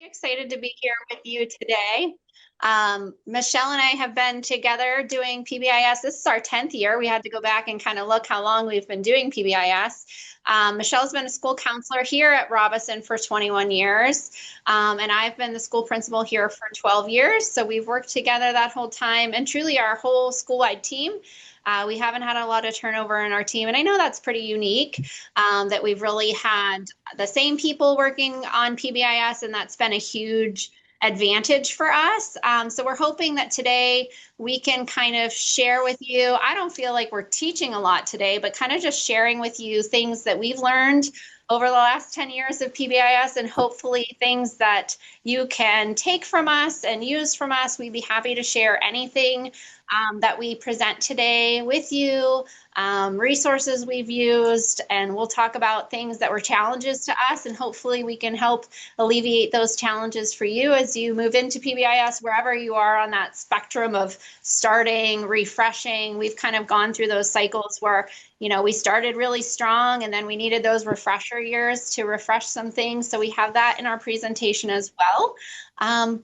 Excited to be here with you today. Michelle and I have been together doing PBIS. This is our 10th year. We had to go back and kind of look how long we've been doing PBIS. Michelle's been a school counselor here at Robison for 21 years, and I've been the school principal here for 12 years. So we've worked together that whole time, and truly our whole school-wide team. We haven't had a lot of turnover in our team, and I know that's pretty unique, that we've really had the same people working on PBIS, and that's been a huge advantage for us. So we're hoping that today we can kind of share with you. I don't feel like we're teaching a lot today, but kind of just sharing with you things that we've learned over the last 10 years of PBIS, and hopefully things that you can take from us and use from us. We'd be happy to share anything that we present today with you, resources we've used, and we'll talk about things that were challenges to us, and hopefully we can help alleviate those challenges for you as you move into PBIS, wherever you are on that spectrum of starting, refreshing. We've kind of gone through those cycles where, you know, we started really strong and then we needed those refresher years to refresh some things. So we have that in our presentation as well.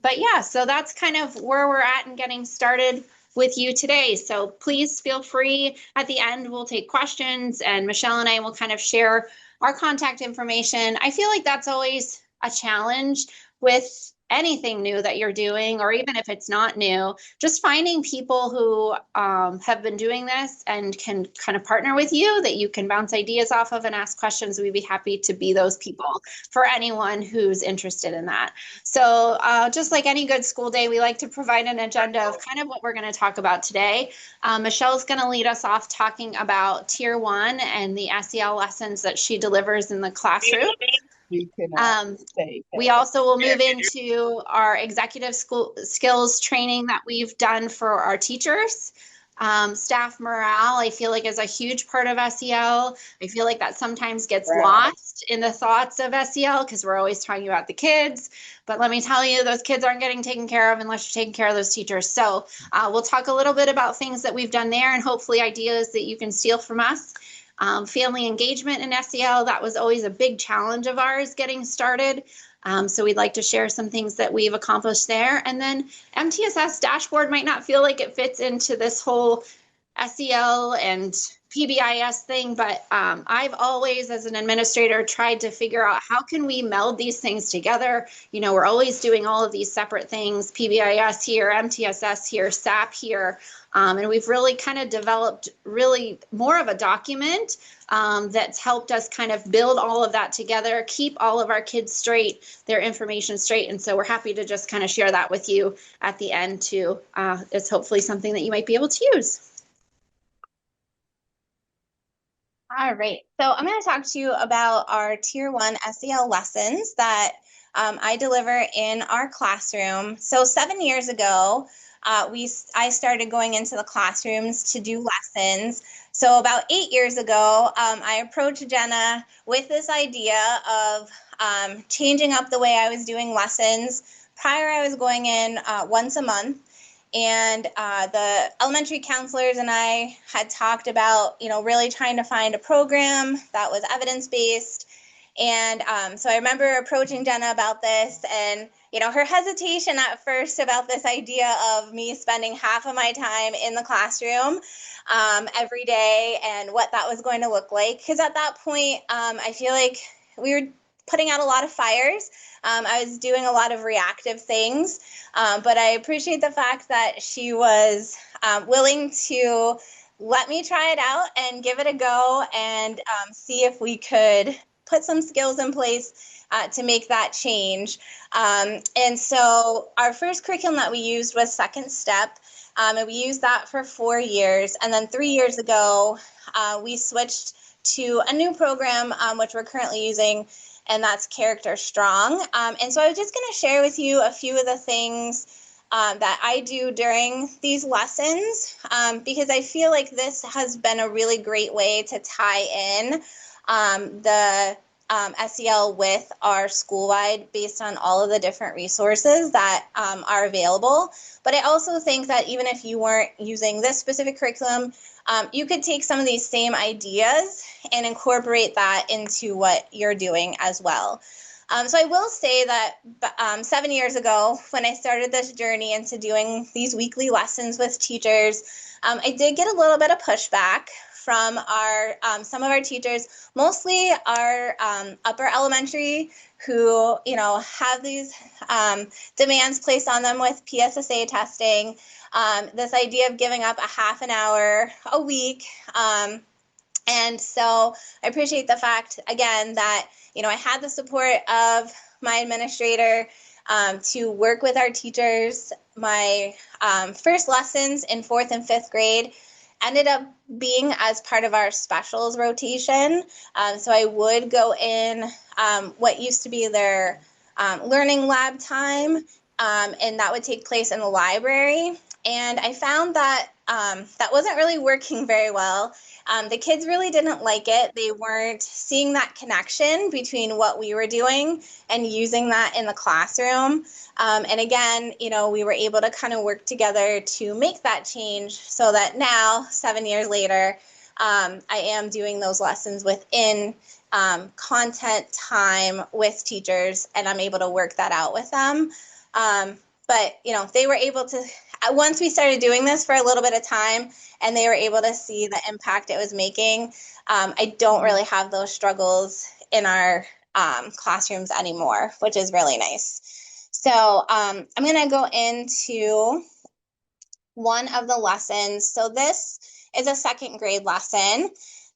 But yeah, so that's kind of where we're at and getting started with you today. So please feel free. At the end, we'll take questions, and Michelle and I will kind of share our contact information. I feel like that's always a challenge with anything new that you're doing, or even if it's not new, just finding people who have been doing this and can kind of partner with you, that you can bounce ideas off of and ask questions. We'd be happy to be those people for anyone who's interested in that. So just like any good school day, we like to provide an agenda of kind of what we're going to talk about today. Michelle's going to lead us off talking about Tier 1 and the SEL lessons that she delivers in the classroom. We also will move into our executive school skills training that we've done for our teachers. Staff morale, I feel like, is a huge part of SEL. I feel like that sometimes gets lost in the thoughts of SEL because we're always talking about the kids. But let me tell you, those kids aren't getting taken care of unless you're taking care of those teachers. So we'll talk a little bit about things that we've done there and hopefully ideas that you can steal from us. Family engagement in SEL, that was always a big challenge of ours getting started. So we'd like to share some things that we've accomplished there. And then MTSS dashboard might not feel like it fits into this whole SEL and PBIS thing, but I've always, as an administrator, tried to figure out how can we meld these things together. You know, we're always doing all of these separate things, PBIS here, MTSS here, SAP here, and we've really kind of developed really more of a document that's helped us kind of build all of that together, keep all of our kids straight, their information straight. And so we're happy to just kind of share that with you at the end too. It's hopefully something that you might be able to use. All right, so I'm going to talk to you about our Tier 1 SEL lessons that I deliver in our classroom. So 7 years ago, I started going into the classrooms to do lessons. So about 8 years ago, I approached Jenna with this idea of changing up the way I was doing lessons. Prior, I was going in once a month. And the elementary counselors and I had talked about, you know, really trying to find a program that was evidence-based. And so I remember approaching Jenna about this, and, you know, her hesitation at first about this idea of me spending half of my time in the classroom every day and what that was going to look like. Because at that point, I feel like we were putting out a lot of fires. I was doing a lot of reactive things, but I appreciate the fact that she was willing to let me try it out and give it a go and see if we could put some skills in place to make that change. And so our first curriculum that we used was Second Step, and we used that for 4 years. And then 3 years ago, we switched to a new program, which we're currently using, and that's Character Strong. And so I was just going to share with you a few of the things that I do during these lessons, because I feel like this has been a really great way to tie in the SEL with our school-wide based on all of the different resources that are available. But I also think that even if you weren't using this specific curriculum, you could take some of these same ideas and incorporate that into what you're doing as well. So I will say that 7 years ago, when I started this journey into doing these weekly lessons with teachers, I did get a little bit of pushback from our some of our teachers, mostly our upper elementary, who have these demands placed on them with PSSA testing. This idea of giving up a half an hour a week. And so I appreciate the fact, again, that, I had the support of my administrator to work with our teachers. My first lessons in 4th and 5th grade ended up being as part of our specials rotation. So I would go in what used to be their learning lab time, and that would take place in the library. And I found that that wasn't really working very well. The kids really didn't like it. They weren't seeing that connection between what we were doing and using that in the classroom. And again, we were able to kind of work together to make that change so that now, 7 years later, I am doing those lessons within content time with teachers, and I'm able to work that out with them. But, they were able to, once we started doing this for a little bit of time and they were able to see the impact it was making, I don't really have those struggles in our classrooms anymore, which is really nice. So I'm going to go into one of the lessons. So this is a 2nd grade lesson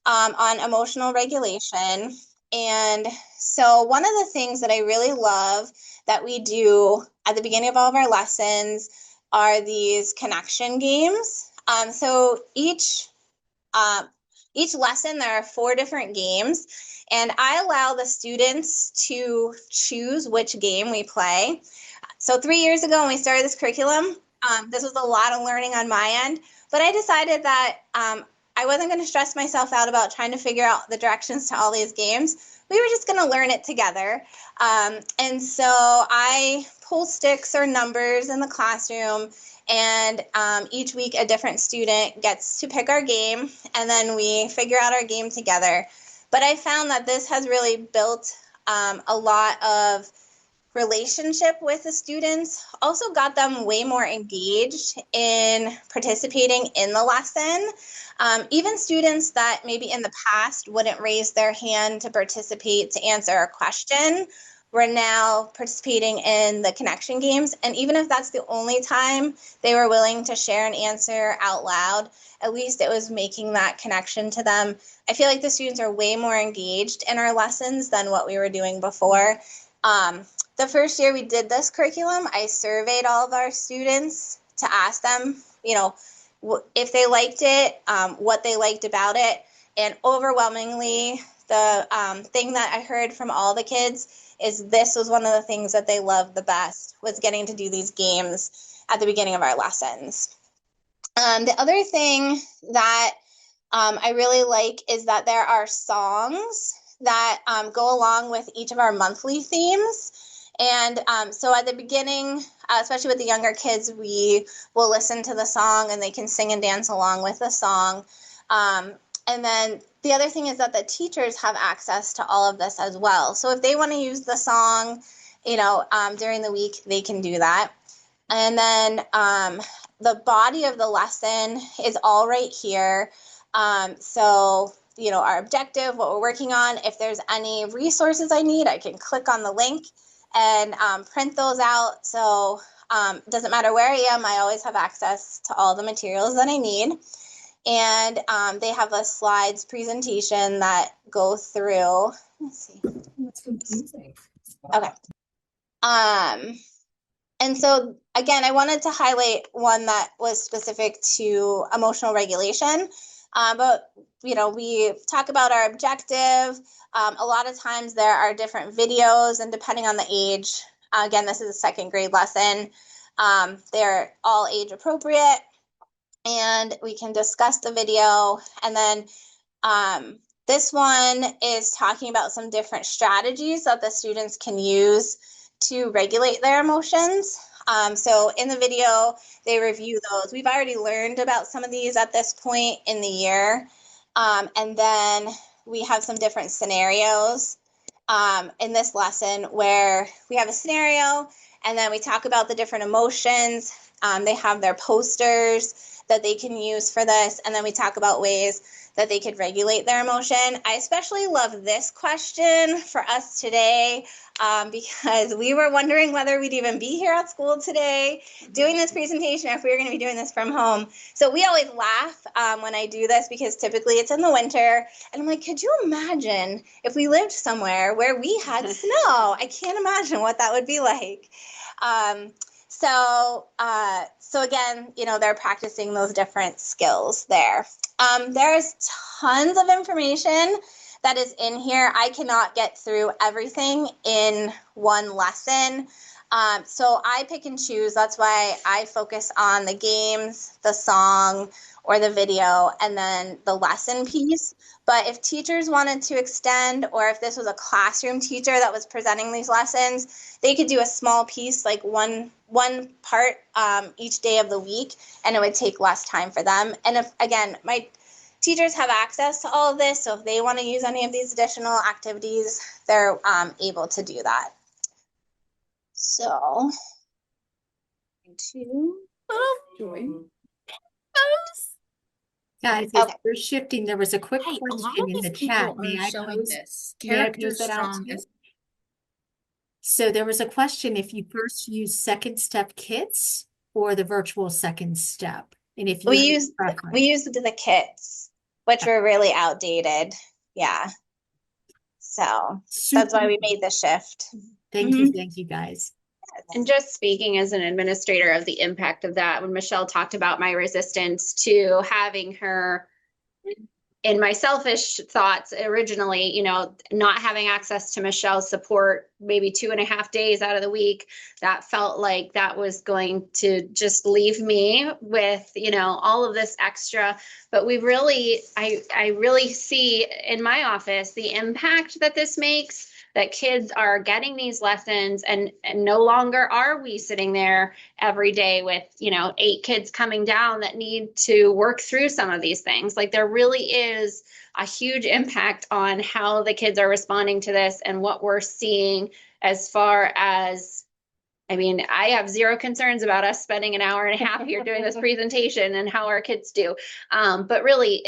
on emotional regulation. And so one of the things that I really love that we do at the beginning of all of our lessons are these connection games. So each lesson, there are 4 different games, and I allow the students to choose which game we play. So 3 years ago when we started this curriculum, this was a lot of learning on my end, but I decided that I wasn't going to stress myself out about trying to figure out the directions to all these games. We were just going to learn it together. And so I pull sticks or numbers in the classroom, and each week a different student gets to pick our game, and then we figure out our game together. But I found that this has really built a lot of relationship with the students, also got them way more engaged in participating in the lesson. Even students that maybe in the past wouldn't raise their hand to participate to answer a question were now participating in the connection games. And even if that's the only time they were willing to share an answer out loud, at least it was making that connection to them. I feel like the students are way more engaged in our lessons than what we were doing before. The first year we did this curriculum, I surveyed all of our students to ask them, if they liked it, what they liked about it. And overwhelmingly, the thing that I heard from all the kids is this was one of the things that they loved the best, was getting to do these games at the beginning of our lessons. The other thing that I really like is that there are songs that go along with each of our monthly themes. And so at the beginning, especially with the younger kids, we will listen to the song and they can sing and dance along with the song. And then the other thing is that the teachers have access to all of this as well. So if they want to use the song, during the week, they can do that. And then the body of the lesson is all right here. So our objective, what we're working on, if there's any resources I need, I can click on the link and print those out. So it doesn't matter where I am, I always have access to all the materials that I need. And they have a slides presentation that go through. Let's see. That's confusing. Okay. And so, again, I wanted to highlight one that was specific to emotional regulation. But, we talk about our objective. A lot of times there are different videos, and depending on the age, again, this is a 2nd grade lesson, they're all age appropriate, and we can discuss the video. And then this one is talking about some different strategies that the students can use to regulate their emotions. So in the video, they review those. We've already learned about some of these at this point in the year. And then we have some different scenarios. in this lesson where we have a scenario and then we talk about the different emotions. They have their posters that they can use for this, and then we talk about ways that they could regulate their emotion. I especially love this question for us today because we were wondering whether we'd even be here at school today doing this presentation, or if we were going to be doing this from home. So we always laugh when I do this because typically it's in the winter. And I'm like, could you imagine if we lived somewhere where we had snow? I can't imagine what that would be like. So again, they're practicing those different skills there. There's tons of information that is in here. I cannot get through everything in one lesson. So I pick and choose. That's why I focus on the games, the song, or the video, and then the lesson piece. But if teachers wanted to extend, or if this was a classroom teacher that was presenting these lessons, they could do a small piece, like one part each day of the week, and it would take less time for them. And if, again, my teachers have access to all of this, so if they want to use any of these additional activities, they're able to do that. So, join. Guys, as we're shifting, there was a quick question in the chat. May I pose that out to you? So there was a question if you first use second step kits or the virtual second step. And if you we used the kits, which were really outdated. Yeah. So that's why we made the shift. Thank you guys. And just speaking as an administrator of the impact of that, when Michelle talked about my resistance to having her, in my selfish thoughts originally, not having access to Michelle's support maybe 2.5 days out of the week, that felt like that was going to just leave me with, all of this extra. But I really see in my office the impact that this makes, that kids are getting these lessons, and no longer are we sitting there every day with 8 kids coming down that need to work through some of these things. Like, there really is a huge impact on how the kids are responding to this and what we're seeing as far as, I have zero concerns about us spending an hour and a half here doing this presentation and how our kids do. But really,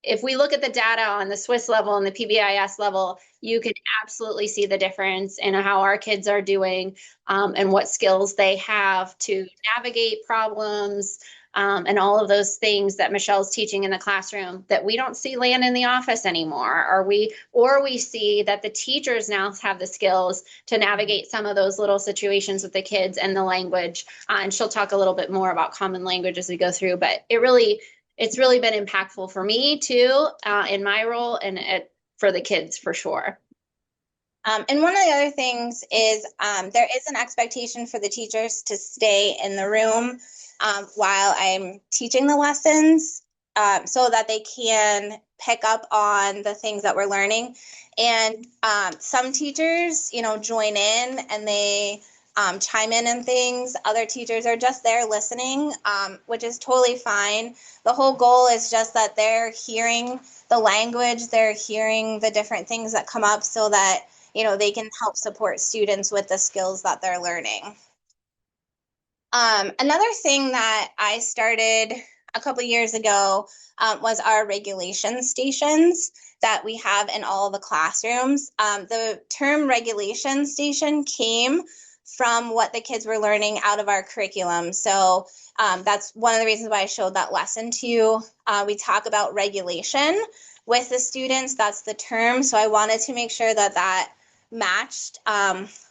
if we look at the data on the Swiss level and the PBIS level, you can absolutely see the difference in how our kids are doing and what skills they have to navigate problems and all of those things that Michelle's teaching in the classroom that we don't see land in the office anymore. Or we see that the teachers now have the skills to navigate some of those little situations with the kids and the language. And she'll talk a little bit more about common language as we go through, but it's really been impactful for me too, in my role, and for the kids for sure. And one of the other things is there is an expectation for the teachers to stay in the room while I'm teaching the lessons so that they can pick up on the things that we're learning. And some teachers, join in and they chime in and things. Other teachers are just there listening, which is totally fine. The whole goal is just that they're hearing the language, they're hearing the different things that come up so that, they can help support students with the skills that they're learning. Another thing that I started a couple years ago was our regulation stations that we have in all the classrooms. The term regulation station came from what the kids were learning out of our curriculum. So that's one of the reasons why I showed that lesson to you. We talk about regulation with the students. That's the term. So I wanted to make sure that matched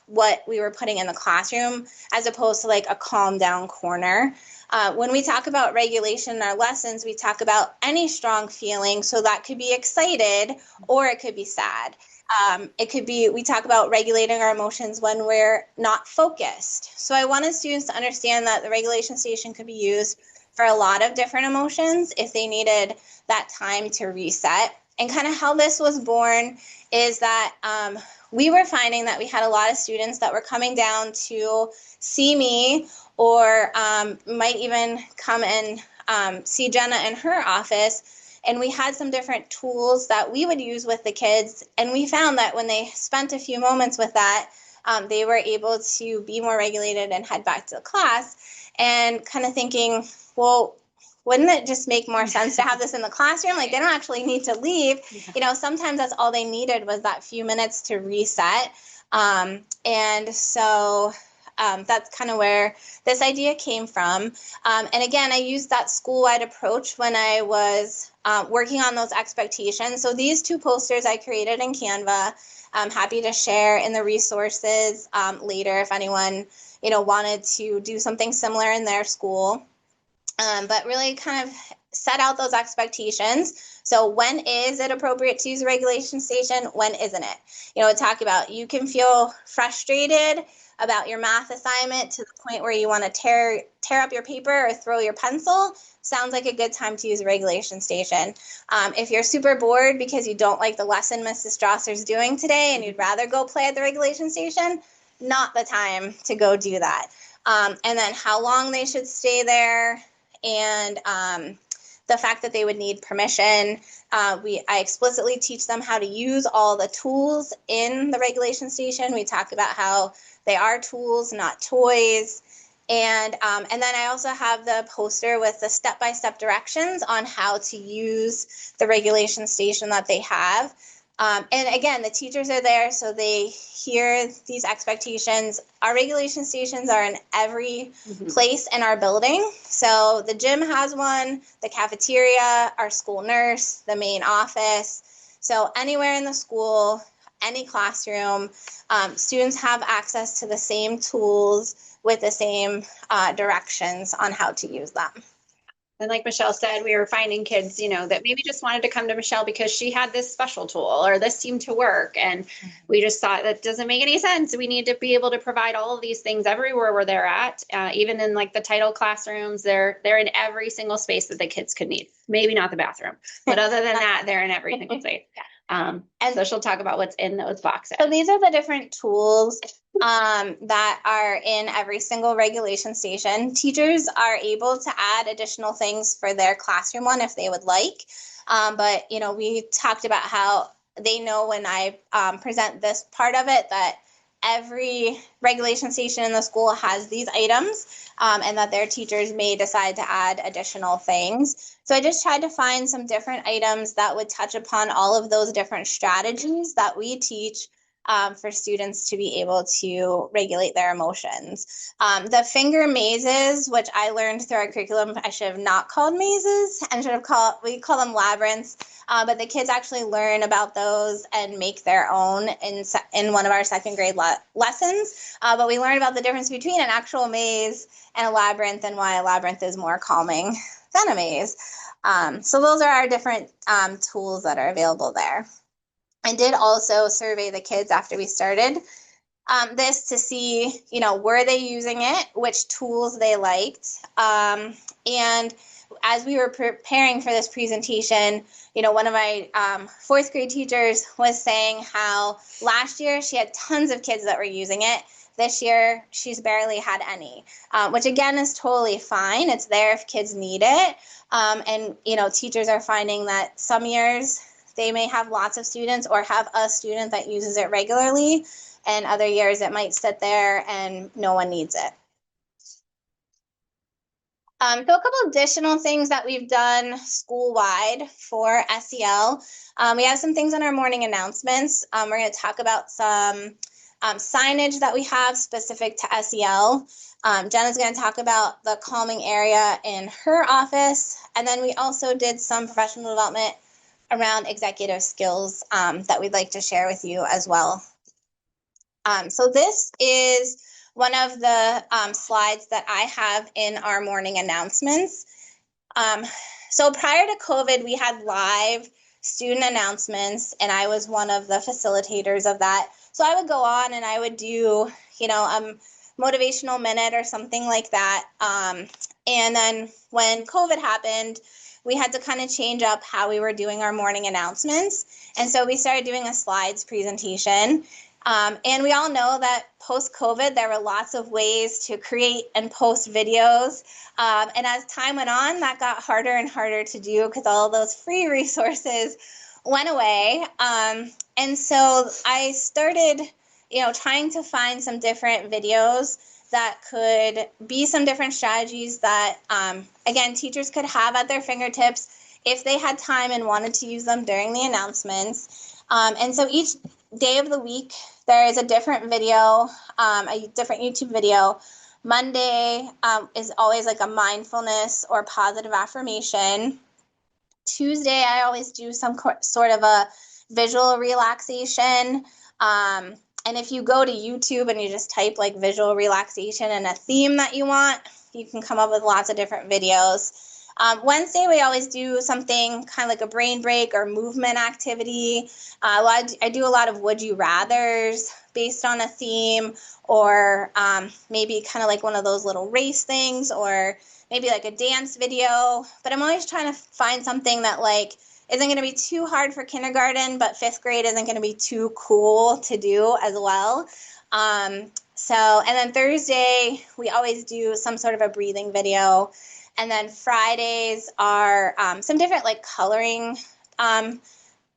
what we were putting in the classroom, as opposed to like a calm down corner. When we talk about regulation in our lessons, we talk about any strong feeling. So that could be excited or it could be sad. It could be, we talk about regulating our emotions when we're not focused. So I wanted students to understand that the regulation station could be used for a lot of different emotions if they needed that time to reset. And kind of how this was born is that we were finding that we had a lot of students that were coming down to see me, or might even come and see Jenna in her office, And we had some different tools that we would use with the kids. And we found that when they spent a few moments with that, they were able to be more regulated and head back to the class. And kind of thinking, well, wouldn't it just make more sense to have this in the classroom? Like, they don't actually need to leave. You know, sometimes that's all they needed was that few minutes to reset. And so that's kind of where this idea came from. And again, I used that school-wide approach when I was working on those expectations. So these 2 posters I created in Canva. I'm happy to share in the resources later if anyone, you know, wanted to do something similar in their school. But really kind of set out those expectations. So when is it appropriate to use a regulation station? When isn't it? You know, talk about, you can feel frustrated about your math assignment to the point where you want to tear up your paper or throw your pencil. Sounds like a good time to use a regulation station. If you're super bored because you don't like the lesson Mrs. Strasser's doing today and you'd rather go play at the regulation station, not the time to go do that. And then how long they should stay there, and the fact that they would need permission. I explicitly teach them how to use all the tools in the regulation station. We talk about how they are tools, not toys. And then I also have the poster with the step-by-step directions on how to use the regulation station that they have. And again, the teachers are there, so they hear these expectations. Our regulation stations are in every place in our building. So the gym has one, the cafeteria, our school nurse, the main office. So anywhere in the school, any classroom, students have access to the same tools with the same directions on how to use them. And like Michelle said, we were finding kids, you know, that maybe just wanted to come to Michelle because she had this special tool or this seemed to work. And we just thought that doesn't make any sense. We need to be able to provide all of these things everywhere where they're at. Even in like the title classrooms, they're in every single space that the kids could need. Maybe not the bathroom, but other than that, they're in every single space. And so she'll talk about what's in those boxes. So these are the different tools that are in every single regulation station. Teachers are able to add additional things for their classroom one if they would like. But, you know, we talked about how they know when I present this part of it that every regulation station in the school has these items and that their teachers may decide to add additional things. So I just tried to find some different items that would touch upon all of those different strategies that we teach for students to be able to regulate their emotions. The finger mazes, which I learned through our curriculum, I should have not called mazes and we call them labyrinths. But the kids actually learn about those and make their own in one of our second grade lessons. But we learn about the difference between an actual maze and a labyrinth and why a labyrinth is more calming than a maze. So those are our different tools that are available there. I did also survey the kids after we started this to see, you know, were they using it, which tools they liked. And as we were preparing for this presentation, you know, one of my 4th grade teachers was saying how last year she had tons of kids that were using it. This year, she's barely had any, which again is totally fine. It's there if kids need it. And, you know, teachers are finding that some years they may have lots of students or have a student that uses it regularly, and other years it might sit there and no one needs it. So a couple additional things that we've done school-wide for SEL. We have some things on our morning announcements. We're going to talk about some signage that we have specific to SEL. Jenna's going to talk about the calming area in her office. And then we also did some professional development around executive skills that we'd like to share with you as well. So this is one of the slides that I have in our morning announcements. So prior to COVID, we had live student announcements, and I was one of the facilitators of that. So I would go on and I would do, you know, a motivational minute or something like that. And then when COVID happened, we had to kind of change up how we were doing our morning announcements. And so we started doing a slides presentation. And we all know that post-COVID, there were lots of ways to create and post videos. And as time went on, that got harder and harder to do because all those free resources went away. And so I started, trying to find some different videos that could be some different strategies that, again, teachers could have at their fingertips if they had time and wanted to use them during the announcements. And so each day of the week, there is a different video, a different YouTube video. Monday is always like a mindfulness or positive affirmation. Tuesday, I always do some sort of a visual relaxation. And if you go to YouTube and you just type like visual relaxation and a theme that you want, you can come up with lots of different videos. Wednesday, we always do something kind of like a brain break or movement activity. I do a lot of would you rathers based on a theme, or maybe kind of like one of those little race things, or maybe like a dance video. But I'm always trying to find something that like isn't going to be too hard for kindergarten, but fifth grade isn't going to be too cool to do as well. And then Thursday, we always do some sort of a breathing video. And then Fridays are some different like coloring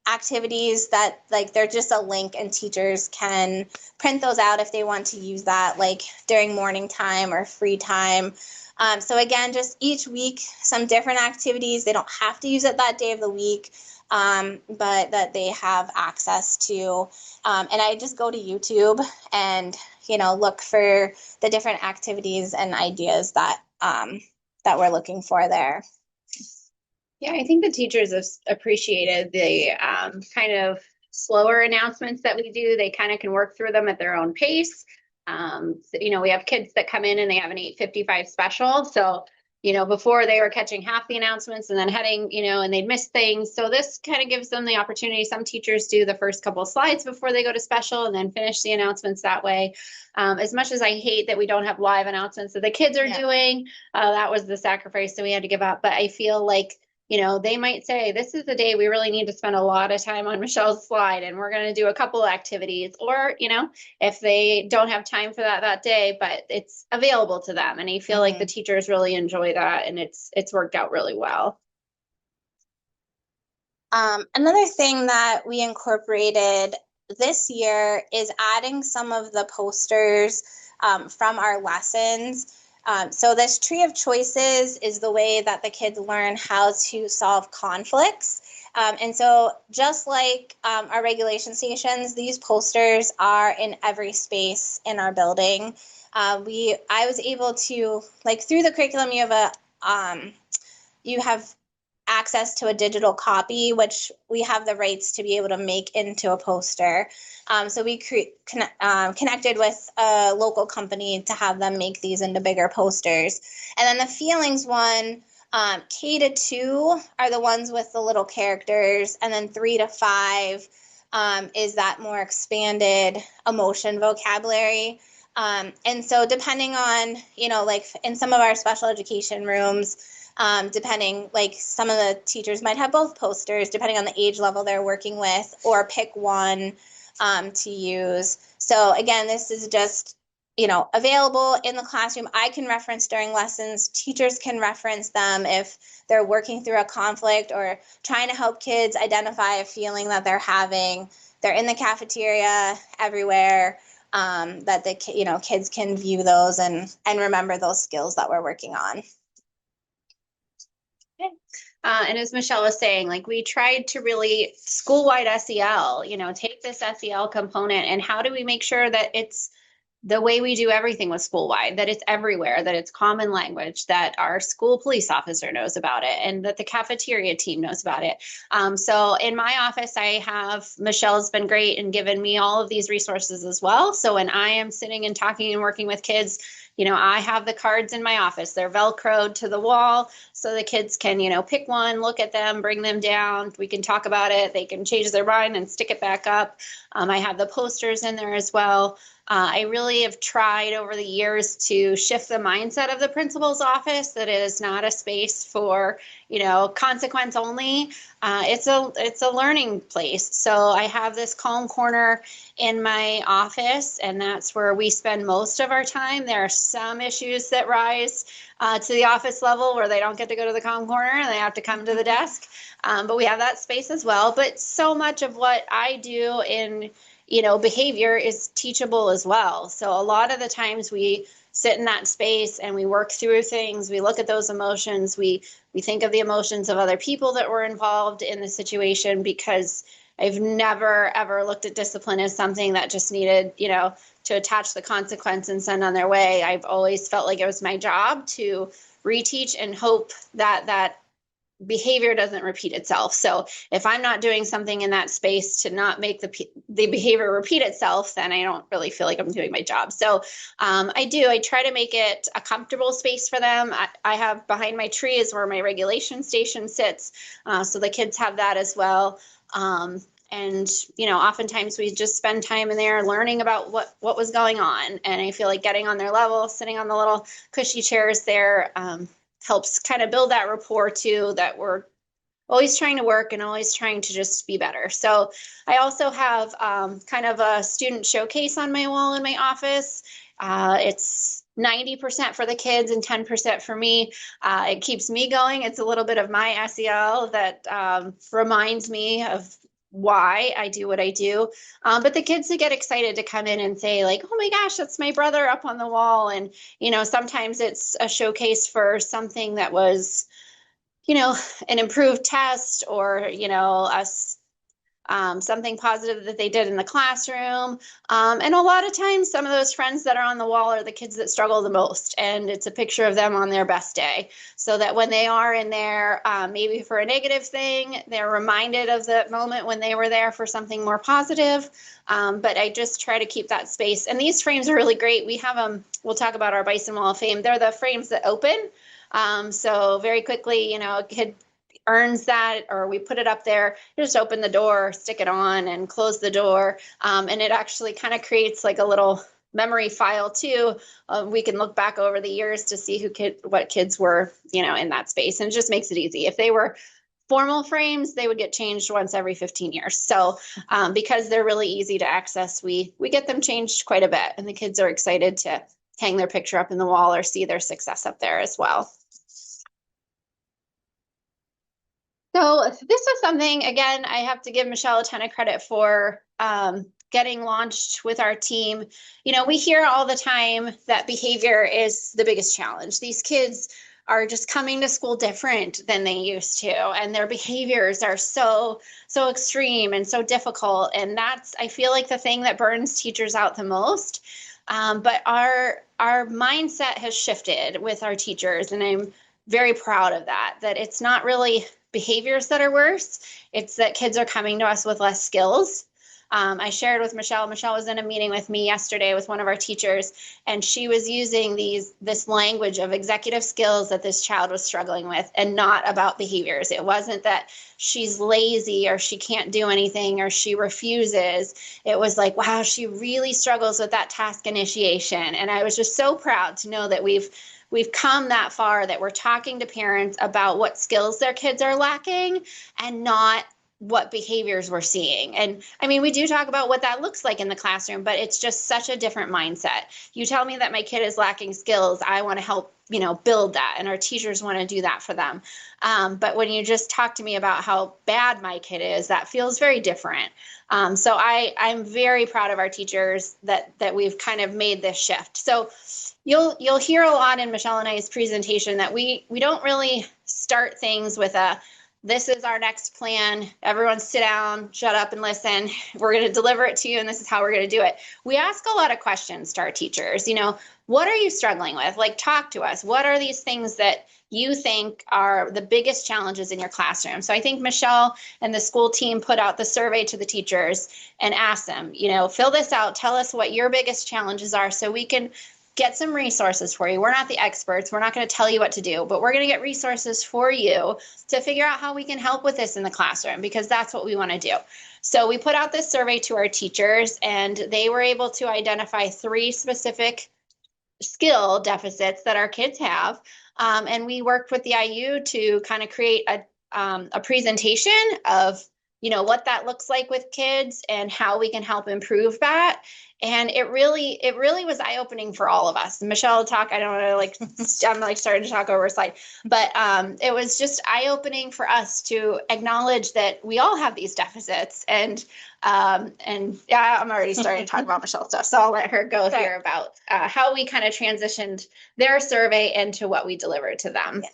activities that like they're just a link and teachers can print those out if they want to use that like during morning time or free time. So again, just each week, some different activities. They don't have to use it that day of the week, but that they have access to. And I just go to YouTube and, look for the different activities and ideas that that we're looking for there. Yeah, I think the teachers have appreciated the kind of slower announcements that we do. They kind of can work through them at their own pace. We have kids that come in and they have an 8:55 special. So, before they were catching half the announcements and then heading, and they'd miss things. So this kind of gives them the opportunity. Some teachers do the first couple of slides before they go to special and then finish the announcements that way. As much as I hate that we don't have live announcements that the kids are doing, that was the sacrifice that we had to give up. But I feel like they might say, this is the day we really need to spend a lot of time on Michelle's slide and we're going to do a couple of activities. Or, if they don't have time for that day, but it's available to them. And I feel like the teachers really enjoy that and it's worked out really well. Another thing that we incorporated this year is adding some of the posters from our lessons. So this tree of choices is the way that the kids learn how to solve conflicts. And so just like our regulation stations, these posters are in every space in our building. I was able to, like through the curriculum, you have access to a digital copy, which we have the rights to be able to make into a poster. So we connected with a local company to have them make these into bigger posters. And then the feelings one, K to 2 are the ones with the little characters, and then 3 to 5 is that more expanded emotion vocabulary. And so depending on, like in some of our special education rooms, depending, like some of the teachers might have both posters depending on the age level they're working with, or pick one to use. So again, this is just, available in the classroom. I can reference during lessons. Teachers can reference them if they're working through a conflict or trying to help kids identify a feeling that they're having. They're in the cafeteria everywhere, that the kids can view those and remember those skills that we're working on. And as Michelle was saying, like we tried to really school-wide SEL, take this SEL component and how do we make sure that it's the way we do everything with school-wide, that it's everywhere, that it's common language, that our school police officer knows about it, and that the cafeteria team knows about it. So in my office, Michelle's been great and given me all of these resources as well. So when I am sitting and talking and working with kids, I have the cards in my office. They're Velcroed to the wall so the kids can, pick one, look at them, bring them down. We can talk about it. They can change their mind and stick it back up. I have the posters in there as well. I really have tried over the years to shift the mindset of the principal's office that it is not a space for, consequence only. It's a learning place. So I have this calm corner in my office, and that's where we spend most of our time. There are some issues that rise to the office level where they don't get to go to the calm corner and they have to come to the desk. But we have that space as well. But so much of what I do in behavior is teachable as well. So a lot of the times we sit in that space and we work through things. We look at those emotions. We think of the emotions of other people that were involved in the situation, because I've never, ever looked at discipline as something that just needed, to attach the consequence and send on their way. I've always felt like it was my job to reteach and hope that behavior doesn't repeat itself. So if I'm not doing something in that space to not make the behavior repeat itself, then I don't really feel like I'm doing my job. So I try to make it a comfortable space for them. I have behind my tree is where my regulation station sits. So the kids have that as well. And, oftentimes we just spend time in there learning about what was going on. And I feel like getting on their level, sitting on the little cushy chairs there, helps kind of build that rapport too, that we're always trying to work and always trying to just be better. So I also have kind of a student showcase on my wall in my office. It's 90% for the kids and 10% for me. It keeps me going. It's a little bit of my SEL that reminds me of why I do what I do. But the kids that get excited to come in and say like, oh my gosh, that's my brother up on the wall. And, sometimes it's a showcase for something that was, an improved test or, something positive that they did in the classroom. And a lot of times some of those friends that are on the wall are the kids that struggle the most. And it's a picture of them on their best day, so that when they are in there, maybe for a negative thing, they're reminded of the moment when they were there for something more positive. But I just try to keep that space. And these frames are really great. We have them, we'll talk about our Bison Wall of Fame. They're the frames that open. So very quickly, a kid earns that, or we put it up there, just open the door, stick it on and close the door. And it actually kind of creates like a little memory file too. We can look back over the years to see what kids were, in that space. And it just makes it easy. If they were formal frames, they would get changed once every 15 years. So because they're really easy to access, we get them changed quite a bit. And the kids are excited to hang their picture up in the wall or see their success up there as well. So this was something, again, I have to give Michelle a ton of credit for getting launched with our team. We hear all the time that behavior is the biggest challenge. These kids are just coming to school different than they used to, and their behaviors are so extreme and so difficult. And that's, I feel like, the thing that burns teachers out the most. But our mindset has shifted with our teachers, and I'm very proud of that it's not really behaviors that are worse. It's that kids are coming to us with less skills. I shared with Michelle. Michelle was in a meeting with me yesterday with one of our teachers, and she was using this language of executive skills that this child was struggling with, and not about behaviors. It wasn't that she's lazy or she can't do anything or she refuses. It was like, wow, she really struggles with that task initiation. And I was just so proud to know that we've come that far, that we're talking to parents about what skills their kids are lacking and not what behaviors we're seeing. And I mean, we do talk about what that looks like in the classroom, but it's just such a different mindset. You tell me that my kid is lacking skills, I want to help, build that. And our teachers want to do that for them. But when you just talk to me about how bad my kid is, that feels very different. So I'm very proud of our teachers that we've kind of made this shift. So you'll hear a lot in Michelle and I's presentation that we don't really start things with this is our next plan. Everyone sit down, shut up and listen. We're going to deliver it to you, and this is how we're going to do it. We ask a lot of questions to our teachers. What are you struggling with? Like, talk to us. What are these things that you think are the biggest challenges in your classroom? So I think Michelle and the school team put out the survey to the teachers and asked them, fill this out. Tell us what your biggest challenges are so we can get some resources for you. We're not the experts. We're not going to tell you what to do, but we're going to get resources for you to figure out how we can help with this in the classroom, because that's what we want to do. So we put out this survey to our teachers, and they were able to identify 3 specific skill deficits that our kids have. And we worked with the IU to kind of create a presentation of, what that looks like with kids and how we can help improve that. And it really was eye-opening for all of us. Michelle talk, I don't know, I'm starting to talk over a slide, but it was just eye-opening for us to acknowledge that we all have these deficits. And yeah, I'm already starting to talk about Michelle's stuff, so I'll let her go here about how we kind of transitioned their survey into what we delivered to them.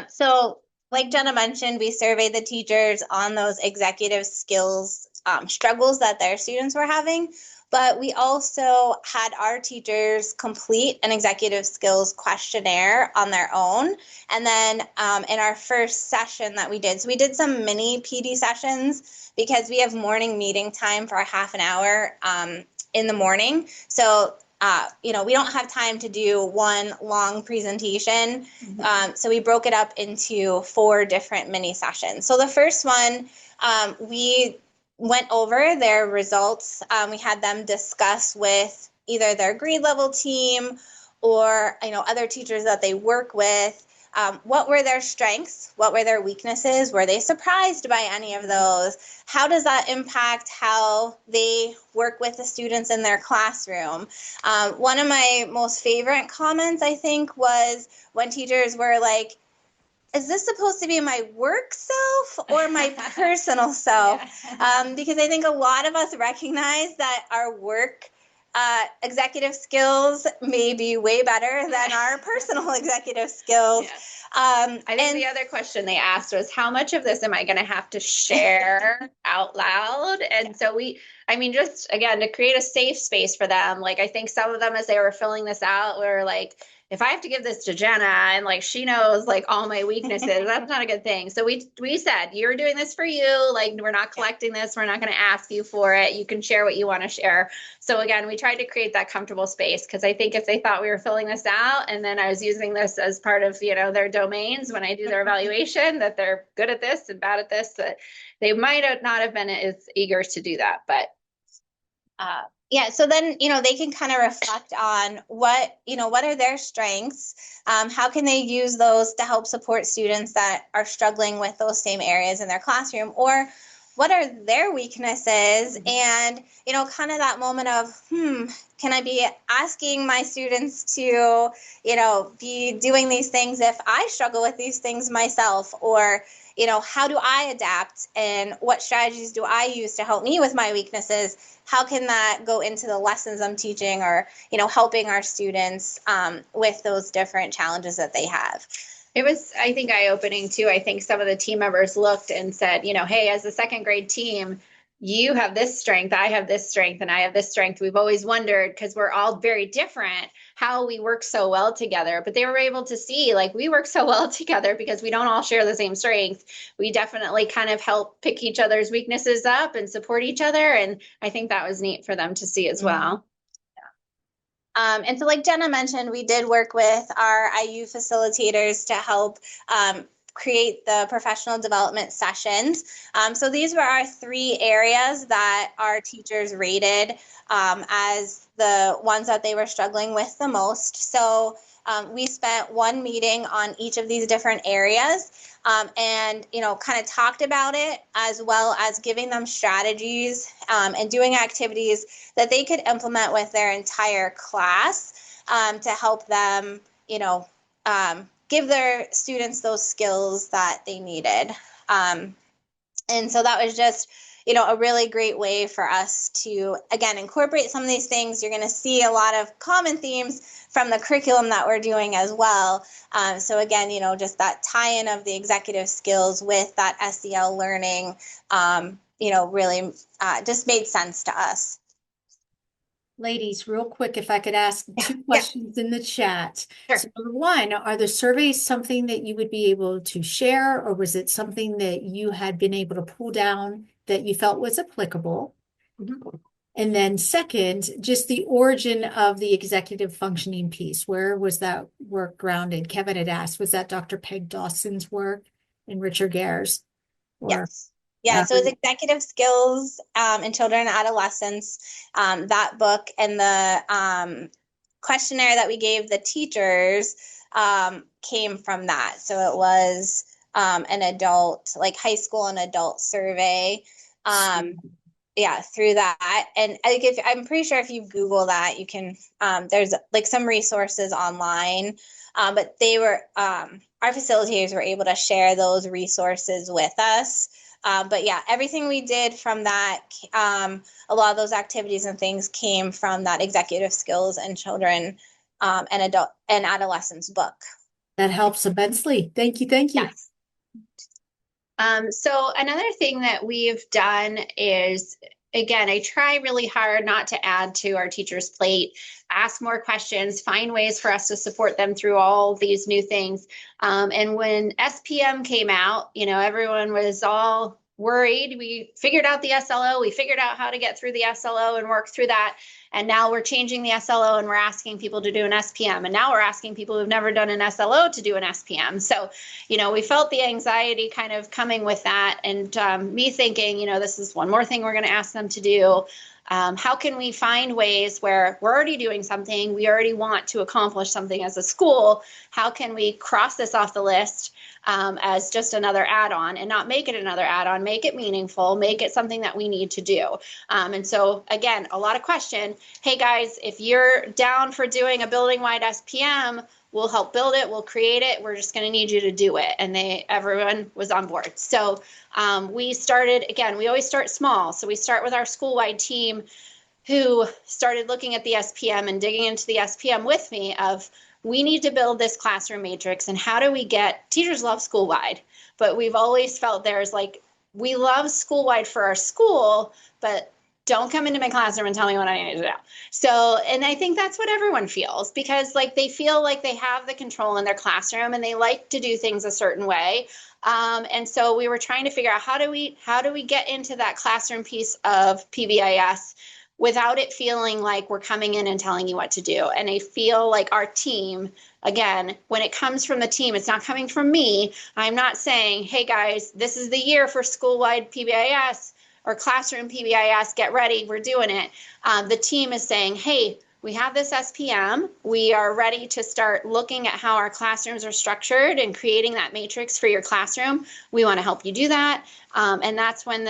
So like Jenna mentioned, we surveyed the teachers on those executive skills struggles that their students were having, but we also had our teachers complete an executive skills questionnaire on their own. And then in our first session that we did, so we did some mini PD sessions because we have morning meeting time for a half an hour in the morning. So we don't have time to do one long presentation. So we broke it up into 4 different mini sessions. So the first one, we went over their results. We had them discuss with either their grade level team or, other teachers that they work with. What were their strengths? What were their weaknesses? Were they surprised by any of those? How does that impact how they work with the students in their classroom? One of my most favorite comments, I think, was when teachers were like, is this supposed to be my work self or my personal self? Because I think a lot of us recognize that our work executive skills may be way better than our personal executive skills. I think the other question they asked was, how much of this am I going to have to share out loud? And so just again, to create a safe space for them, I think some of them, as they were filling this out, were like, if I have to give this to Jenna and she knows all my weaknesses, that's not a good thing. So we said, you're doing this for you. We're not collecting this. We're not going to ask you for it. You can share what you want to share. So again, we tried to create that comfortable space, because I think if they thought we were filling this out and then I was using this as part of, their domains when I do their evaluation, that they're good at this and bad at this, that they might not have been as eager to do that. But so then, they can kind of reflect on what are their strengths? How can they use those to help support students that are struggling with those same areas in their classroom? Or what are their weaknesses? And, kind of that moment of, can I be asking my students to, be doing these things if I struggle with these things myself? Or, how do I adapt, and what strategies do I use to help me with my weaknesses? How can that go into the lessons I'm teaching, or, helping our students with those different challenges that they have? It was, I think, eye-opening too. I think some of the team members looked and said, hey, as a second grade team, you have this strength, I have this strength, and I have this strength. We've always wondered, because we're all very different, how we work so well together. But they were able to see, we work so well together because we don't all share the same strengths. We definitely kind of help pick each other's weaknesses up and support each other. And I think that was neat for them to see as well. And so like Jenna mentioned, we did work with our IU facilitators to help create the professional development sessions. So these were our 3 areas that our teachers rated as the ones that they were struggling with the most. So we spent 1 meeting on each of these different areas, and kind of talked about it, as well as giving them strategies and doing activities that they could implement with their entire class to help them give their students those skills that they needed. And so that was just a really great way for us to, again, incorporate some of these things. You're going to see a lot of common themes from the curriculum that we're doing as well. So again, just that tie-in of the executive skills with that SEL learning, really just made sense to us. Ladies, real quick, if I could ask 2 questions in the chat. Sure. So number 1, are the surveys something that you would be able to share, or was it something that you had been able to pull down that you felt was applicable? And then second, just the origin of the executive functioning piece. Where was that work grounded? Kevin had asked, was that Dr. Peg Dawson's work and Richard Gare's? Yes. Yeah, so it's Executive Skills in Children and Adolescents, that book, and the questionnaire that we gave the teachers came from that. So it was an adult, like high school and adult survey. Yeah, through that. And I'm pretty sure if you Google that, you can, there's like some resources online, but they were, our facilitators were able to share those resources with us. But yeah, everything we did from that, a lot of those activities and things came from that Executive Skills in Children and Adult and Adolescents book. That helps immensely. Thank you. Thank you. Yes. So another thing that we've done is, again, I try really hard not to add to our teachers' plate, ask more questions, find ways for us to support them through all these new things. And when SPM came out, everyone was all worried. We figured out the SLO, we figured out how to get through the SLO and work through that. And now we're changing the SLO and we're asking people to do an SPM. And now we're asking people who've never done an SLO to do an SPM. So, we felt the anxiety kind of coming with that. And me thinking, this is one more thing we're going to ask them to do. How can we find ways where we're already doing something, we already want to accomplish something as a school? How can we cross this off the list as just another add-on and not make it another add-on, make it meaningful, make it something that we need to do? And so, again, a lot of question, hey guys, if you're down for doing a building-wide SPM, we'll help build it, we'll create it, we're just going to need you to do it. And everyone was on board. So we started, again, we always start small. So we start with our school-wide team who started looking at the SPM and digging into the SPM with me of, we need to build this classroom matrix, and how do we get, teachers love school-wide, but we've always felt there's like, we love school-wide for our school, but don't come into my classroom and tell me what I need to do. So, and I think that's what everyone feels, because like they feel like they have the control in their classroom and they like to do things a certain way. And so we were trying to figure out how do we get into that classroom piece of PBIS without it feeling like we're coming in and telling you what to do. And I feel like our team, again, when it comes from the team, it's not coming from me. I'm not saying, hey guys, this is the year for school-wide PBIS or classroom PBIS, get ready, we're doing it. The team is saying, hey, we have this SPM. We are ready to start looking at how our classrooms are structured and creating that matrix for your classroom. We want to help you do that. And that's when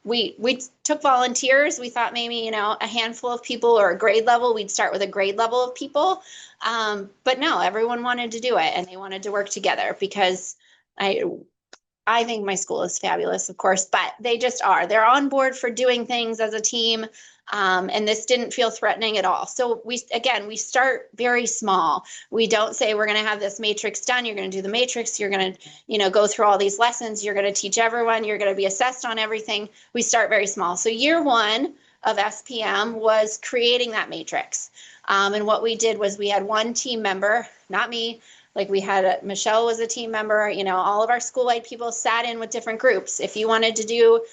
we took volunteers. We thought maybe, a handful of people or a grade level. We'd start with a grade level of people. But no, everyone wanted to do it and they wanted to work together, because I think my school is fabulous, of course, but they just are. They're on board for doing things as a team. And this didn't feel threatening at all. So we start very small. We don't say we're going to have this matrix done. You're going to do the matrix. You're going to, go through all these lessons. You're going to teach everyone. You're going to be assessed on everything. We start very small. So year one of SPM was creating that matrix. And what we did was we had one team member, not me, like we had Michelle was a team member, all of our school-wide people sat in with different groups. If you wanted to do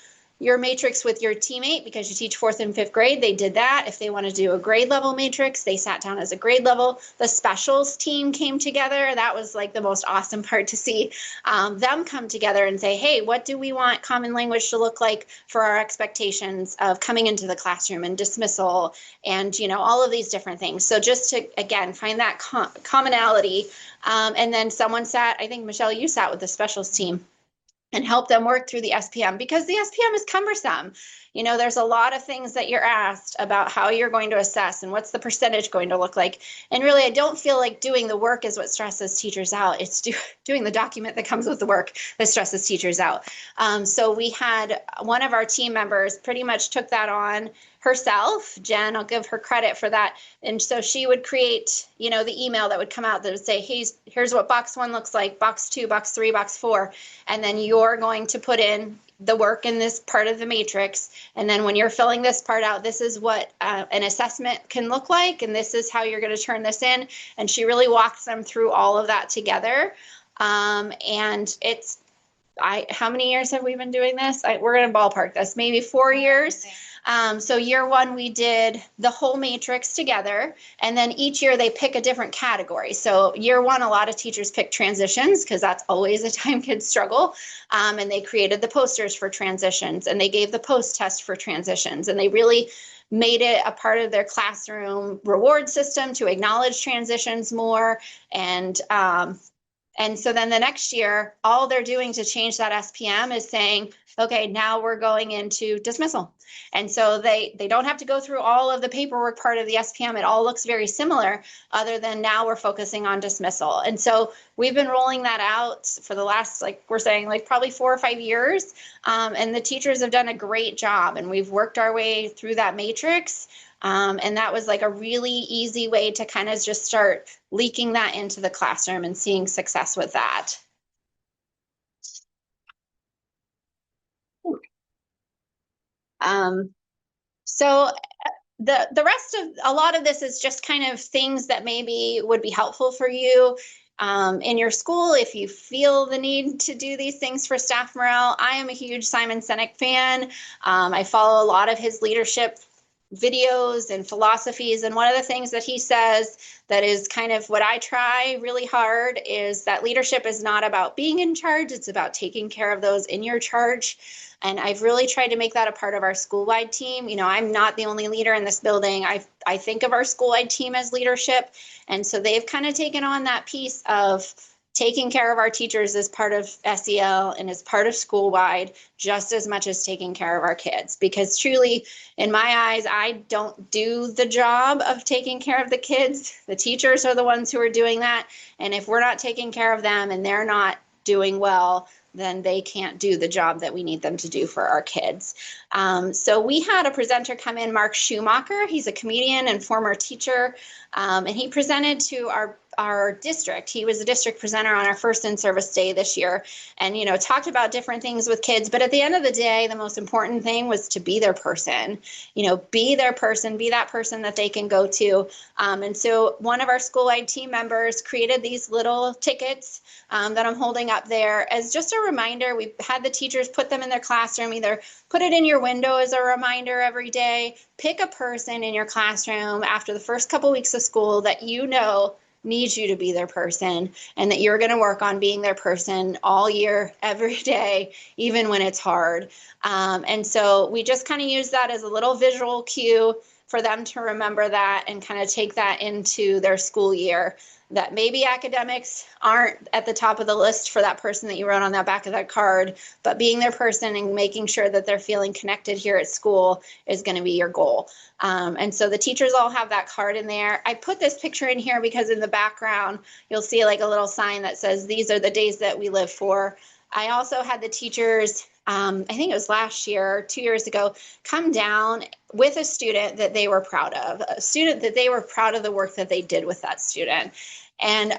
your matrix with your teammate because you teach 4th and 5th grade, they did that. If they wanted to do a grade level matrix, they sat down as a grade level. The specials team came together. That was like the most awesome part to see them come together and say, hey, what do we want common language to look like for our expectations of coming into the classroom and dismissal and, all of these different things. So just to, again, find that commonality. And then someone sat, I think, Michelle, you sat with the specials team and help them work through the SPM, because the SPM is cumbersome. There's a lot of things that you're asked about how you're going to assess and what's the percentage going to look like. And really, I don't feel like doing the work is what stresses teachers out. It's doing the document that comes with the work that stresses teachers out. So we had one of our team members pretty much took that on herself. Jen, I'll give her credit for that. And so she would create, the email that would come out that would say, hey, here's what box 1 looks like, box 2, box 3, box 4. And then you're going to put in the work in this part of the matrix. And then when you're filling this part out, this is what an assessment can look like. And this is how you're going to turn this in. And she really walked them through all of that together. And how many years have we been doing this? We're going to ballpark this, maybe 4 years. So year one, we did the whole matrix together, and then each year they pick a different category. So year one, a lot of teachers pick transitions because that's always a time kids struggle. And they created the posters for transitions, and they gave the post test for transitions, and they really made it a part of their classroom reward system to acknowledge transitions more. And so then the next year, all they're doing to change that SPM is saying, okay, now we're going into dismissal. And so they don't have to go through all of the paperwork part of the SPM. It all looks very similar, other than now we're focusing on dismissal. And so we've been rolling that out for the last, like we're saying, like probably 4 or 5 years. And the teachers have done a great job, and we've worked our way through that matrix. And that was like a really easy way to kind of just start leaking that into the classroom and seeing success with that. So the rest of a lot of this is just kind of things that maybe would be helpful for you in your school if you feel the need to do these things for staff morale. I am a huge Simon Sinek fan. I follow a lot of his leadership videos and philosophies, and one of the things that he says that is kind of what I try really hard is that leadership is not about being in charge, it's about taking care of those in your charge. And I've really tried to make that a part of our school-wide team. You know, I'm not the only leader in this building. I think of our school-wide team as leadership. And so they've kind of taken on that piece of taking care of our teachers as part of SEL and as part of school-wide, just as much as taking care of our kids. Because truly, in my eyes, I don't do the job of taking care of the kids. The teachers are the ones who are doing that. And if we're not taking care of them and they're not doing well, then they can't do the job that we need them to do for our kids. So we had a presenter come in, Mark Schumacher. He's a comedian and former teacher, and he presented to our district. He was a district presenter on our first in-service day this year, and talked about different things with kids. But at the end of the day, the most important thing was to be their person. Be their person, be that person that they can go to. And so one of our school-wide team members created these little tickets that I'm holding up there as just a reminder. We had the teachers put them in their classroom, either put it in your window as a reminder every day, pick a person in your classroom after the first couple weeks of school that needs you to be their person, and that you're going to work on being their person all year, every day, even when it's hard. And so we just kind of use that as a little visual cue for them to remember that and kind of take that into their school year, that maybe academics aren't at the top of the list for that person that you wrote on that back of that card, but being their person and making sure that they're feeling connected here at school is going to be your goal. And so the teachers all have that card in there. I put this picture in here because in the background, you'll see like a little sign that says, these are the days that we live for. I also had the teachers, I think it was last year or 2 years ago, come down with a student that they were proud of, a student that they were proud of the work that they did with that student. And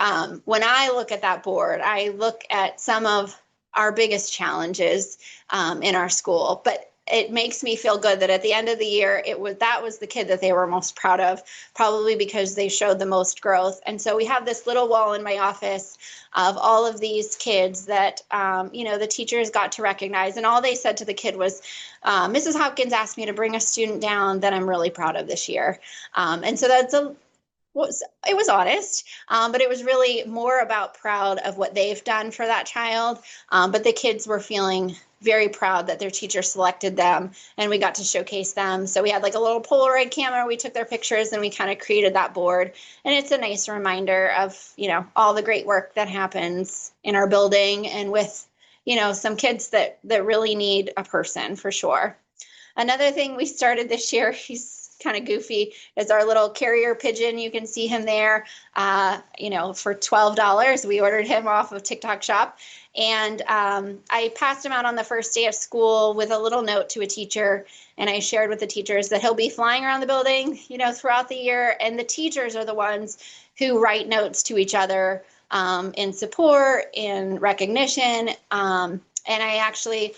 when I look at that board, I look at some of our biggest challenges in our school, but it makes me feel good that at the end of the year, that was the kid that they were most proud of, probably because they showed the most growth. And so we have this little wall in my office of all of these kids that, the teachers got to recognize. And all they said to the kid was, Mrs. Hopkins asked me to bring a student down that I'm really proud of this year. And so it was honest, but it was really more about proud of what they've done for that child. But the kids were feeling very proud that their teacher selected them, and we got to showcase them. So we had like a little Polaroid camera. We took their pictures and we kind of created that board. And it's a nice reminder of, all the great work that happens in our building and with, some kids that really need a person for sure. Another thing we started this year, he's kind of goofy, is our little carrier pigeon. You can see him there, for $12. We ordered him off of TikTok Shop. And I passed him out on the first day of school with a little note to a teacher. And I shared with the teachers that he'll be flying around the building, throughout the year. And the teachers are the ones who write notes to each other in support, in recognition. And I actually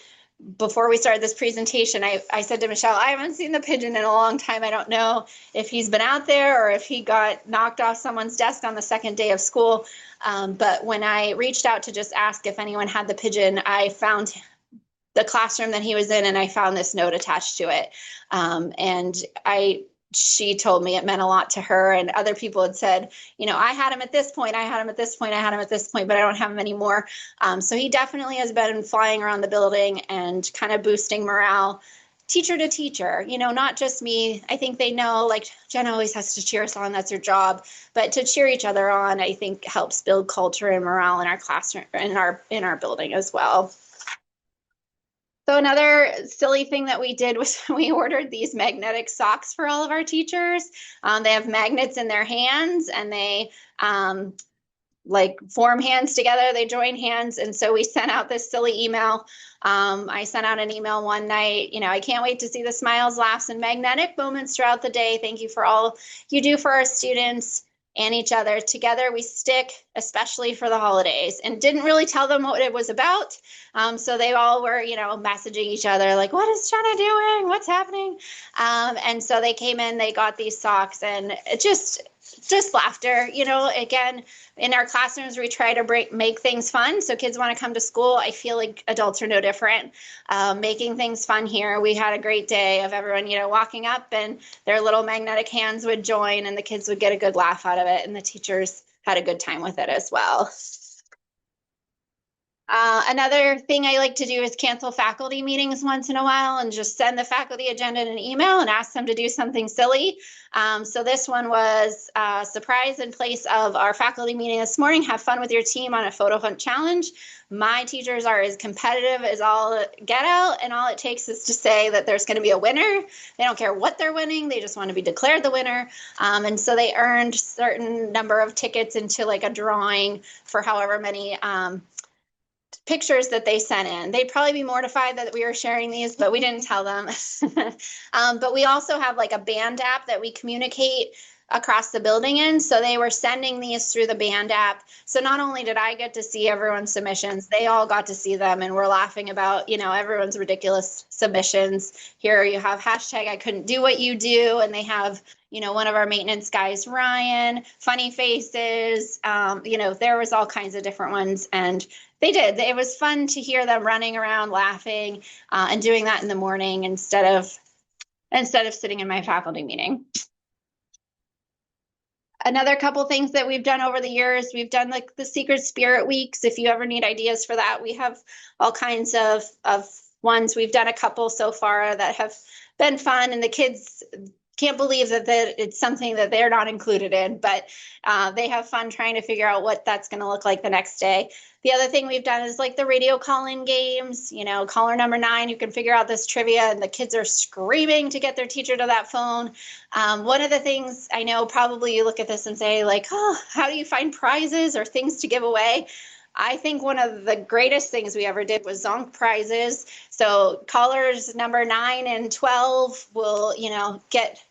before we started this presentation, I said to Michelle, I haven't seen the pigeon in a long time. I don't know if he's been out there or if he got knocked off someone's desk on the second day of school. But when I reached out to just ask if anyone had the pigeon, I found the classroom that he was in, and I found this note attached to it. She told me it meant a lot to her, and other people had said, you know, I had him at this point, I had him at this point, I had him at this point, but I don't have him anymore. So he definitely has been flying around the building and kind of boosting morale, teacher to teacher, you know, not just me. I think they know, like, Jenna always has to cheer us on, that's her job, but to cheer each other on, I think helps build culture and morale in our classroom, in our building as well. So another silly thing that we did was we ordered these magnetic socks for all of our teachers. They have magnets in their hands, and they like form hands together, they join hands. And so we sent out this silly email. I sent out an email one night, you know, I can't wait to see the smiles, laughs, and magnetic moments throughout the day. Thank you for all you do for our students and each other. Together we stick, especially for the holidays, and didn't really tell them what it was about. So they all were, you know, messaging each other like, what is Jenna doing? What's happening? And so they came in, they got these socks, and it just laughter, you know. Again, in our classrooms, we try to make things fun. So kids want to come to school. I feel like adults are no different. Making things fun here. We had a great day of everyone, you know, walking up, and their little magnetic hands would join, and the kids would get a good laugh out of it, and the teachers had a good time with it as well. Another thing I like to do is cancel faculty meetings once in a while and just send the faculty agenda in an email and ask them to do something silly. So this one was a surprise in place of our faculty meeting this morning. Have fun with your team on a photo hunt challenge. My teachers are as competitive as all get out, and all it takes is to say that there's going to be a winner. They don't care what they're winning. They just want to be declared the winner. And so they earned certain number of tickets into like a drawing for however many pictures that they sent in. They'd probably be mortified that we were sharing these, but we didn't tell them. But we also have like a band app that we communicate across the building in. So they were sending these through the band app. So not only did I get to see everyone's submissions, they all got to see them, and we're laughing about, you know, everyone's ridiculous submissions. Here you have hashtag I couldn't do what you do, and they have, you know, one of our maintenance guys, Ryan, funny faces, you know, there was all kinds of different ones, and they did. It was fun to hear them running around laughing and doing that in the morning instead of sitting in my faculty meeting. Another couple things that we've done over the years, we've done like the Secret Spirit Weeks. If you ever need ideas for that, we have all kinds of ones. We've done a couple so far that have been fun, and the kids can't believe that it's something that they're not included in, but they have fun trying to figure out what that's going to look like the next day. The other thing we've done is like the radio call-in games, you know, caller number 9, you can figure out this trivia, and the kids are screaming to get their teacher to that phone. One of the things, I know probably you look at this and say like, oh, how do you find prizes or things to give away? I think one of the greatest things we ever did was Zonk prizes. So callers number 9 and 12 will, you know, get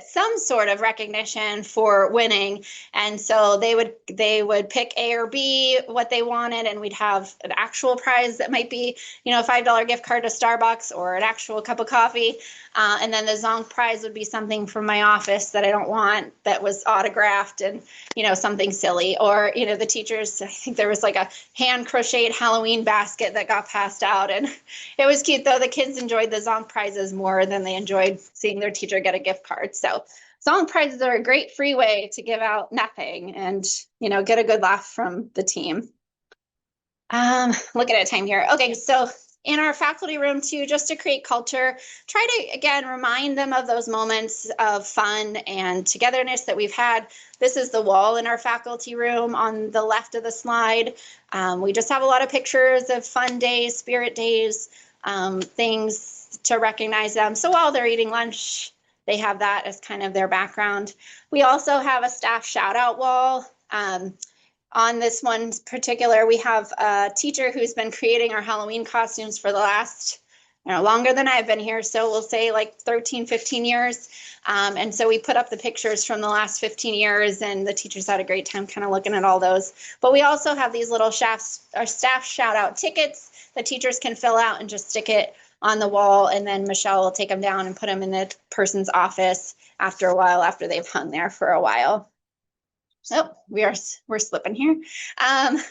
some sort of recognition for winning. And so they would pick A or B, what they wanted, and we'd have an actual prize that might be, you know, a $5 gift card to Starbucks or an actual cup of coffee. And then the Zonk prize would be something from my office that I don't want, that was autographed, and, you know, something silly. Or, you know, the teachers, I think there was like a hand crocheted Halloween basket that got passed out, and it was cute though. The kids enjoyed the Zonk prizes more than they enjoyed seeing their teacher get a gift card. So Zonk prizes are a great free way to give out nothing and, you know, get a good laugh from the team. Looking at time here. Okay, so in our faculty room too, just to create culture, try to, again, remind them of those moments of fun and togetherness that we've had. This is the wall in our faculty room on the left of the slide. We just have a lot of pictures of fun days, spirit days, things to recognize them. So while they're eating lunch, they have that as kind of their background. We also have a staff shout out wall. On this one particular, we have a teacher who's been creating our Halloween costumes for the last longer than I've been here. So we'll say like 13, 15 years. And so we put up the pictures from the last 15 years, and the teachers had a great time kind of looking at all those. But we also have these little staff shout out tickets that teachers can fill out and just stick it on the wall. And then Michelle will take them down and put them in the person's office after a while, after they've hung there for a while. So we're slipping here. I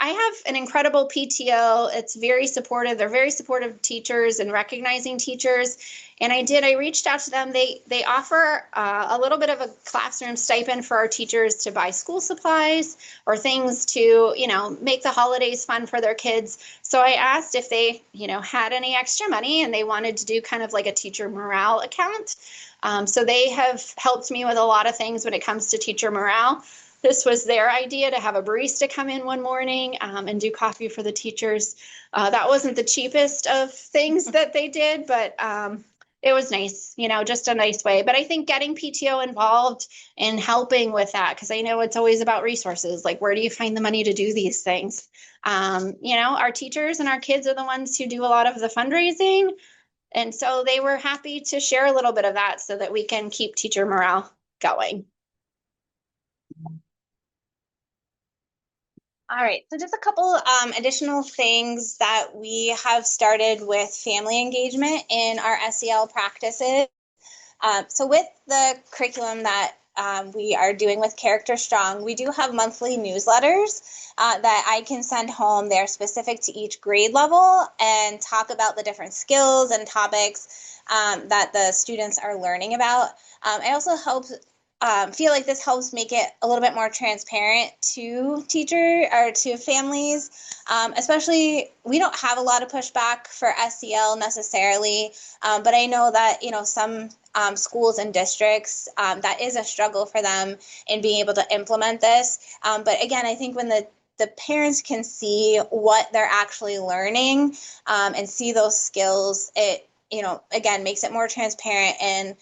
have an incredible PTO. It's very supportive. They're very supportive of teachers and recognizing teachers. And I reached out to them. They offer a little bit of a classroom stipend for our teachers to buy school supplies or things to, make the holidays fun for their kids. So I asked if they, had any extra money and they wanted to do kind of like a teacher morale account. So they have helped me with a lot of things when it comes to teacher morale. This was their idea, to have a barista come in one morning and do coffee for the teachers. That wasn't the cheapest of things that they did, but it was nice, just a nice way. But I think getting PTO involved and helping with that, because I know it's always about resources, like where do you find the money to do these things? Our teachers and our kids are the ones who do a lot of the fundraising. And so they were happy to share a little bit of that so that we can keep teacher morale going. All right, so just a couple additional things that we have started with family engagement in our SEL practices. So with the curriculum that we are doing with Character Strong, we do have monthly newsletters that I can send home. They're specific to each grade level and talk about the different skills and topics that the students are learning about. I also feel like this helps make it a little bit more transparent to families, especially we don't have a lot of pushback for SEL necessarily, but I know that, some schools and districts, that is a struggle for them in being able to implement this. But again, I think when the parents can see what they're actually learning and see those skills, it, again, makes it more transparent and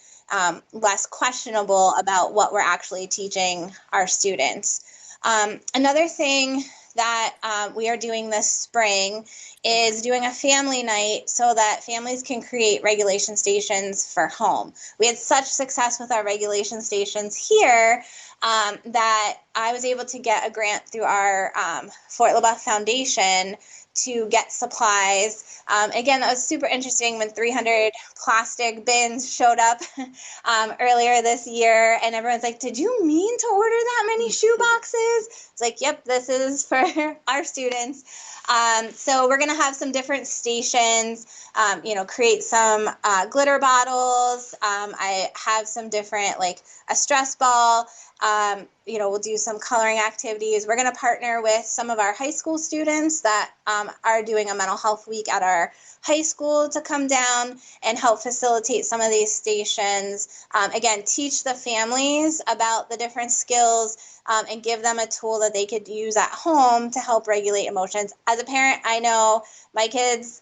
less questionable about what we're actually teaching our students. Another thing that we are doing this spring is doing a family night so that families can create regulation stations for home. We had such success with our regulation stations here that I was able to get a grant through our Fort LaBeouf Foundation to get supplies. Again, that was super interesting when 300 plastic bins showed up earlier this year, and everyone's like, did you mean to order that many shoe boxes? It's like, yep, this is for our students. So we're going to have some different stations, create some glitter bottles. I have some different, like a stress ball. We'll do some coloring activities. We're going to partner with some of our high school students that are doing a mental health week at our high school to come down and help facilitate some of these stations. Again, teach the families about the different skills and give them a tool that they could use at home to help regulate emotions. As a parent, I know my kids'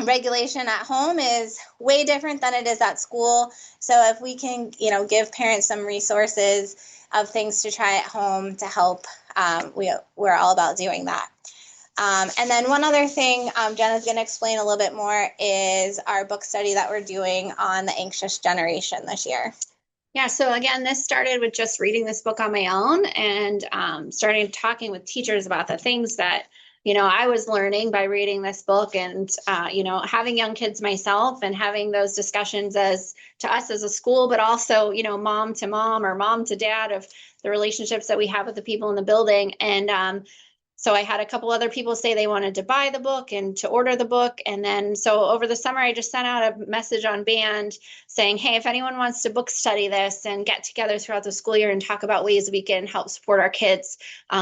regulation at home is way different than it is at school. So if we can, give parents some resources of things to try at home to help, we're all about doing that. And then one other thing Jenna's going to explain a little bit more is our book study that we're doing on the anxious generation this year. Yeah, so again, this started with just reading this book on my own and starting talking with teachers about the things that I was learning by reading this book and, having young kids myself and having those discussions to us as a school, but also, mom to mom or mom to dad of the relationships that we have with the people in the building. And so I had a couple other people say they wanted to buy the book and to order the book. And then so over the summer, I just sent out a message on Band saying, hey, if anyone wants to book study this and get together throughout the school year and talk about ways we can help support our kids